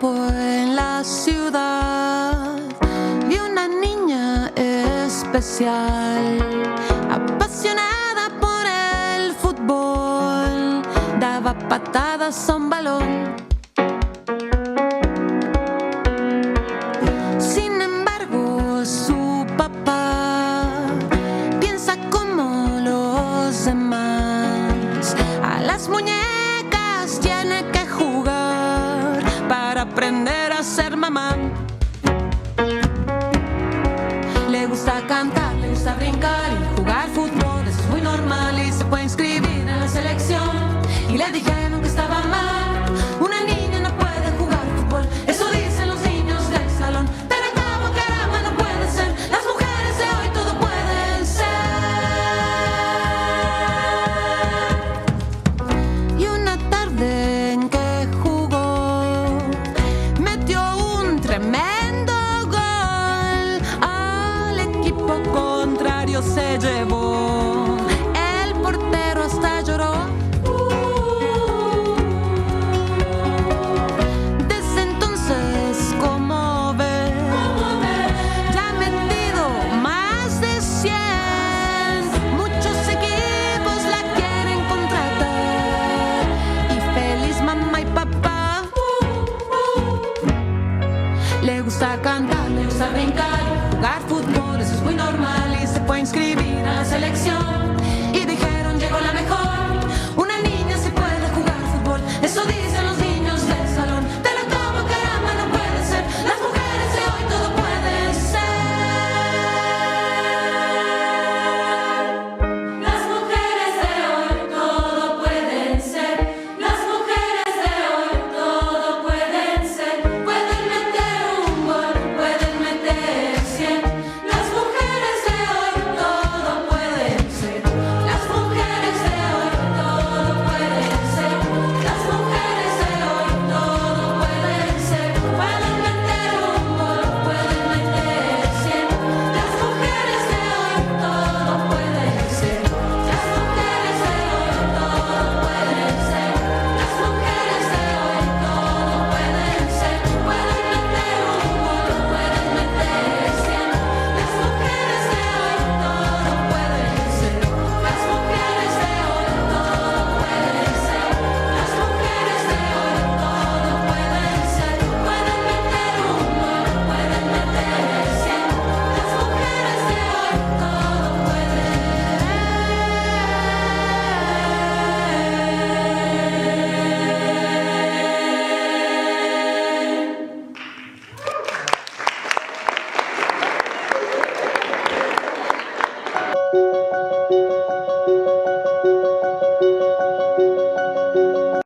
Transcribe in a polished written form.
tiempo en la ciudad vi una niña especial, apasionada por el fútbol, daba patadas a un balón. Sin embargo, su papá piensa como los demás. A las muñecas tiene que jugar para aprender a ser mamá. Le gusta cantar, le gusta brincar y jugar fútbol. Eso es muy normal y se puede inscribir en la selección. Y le dijeron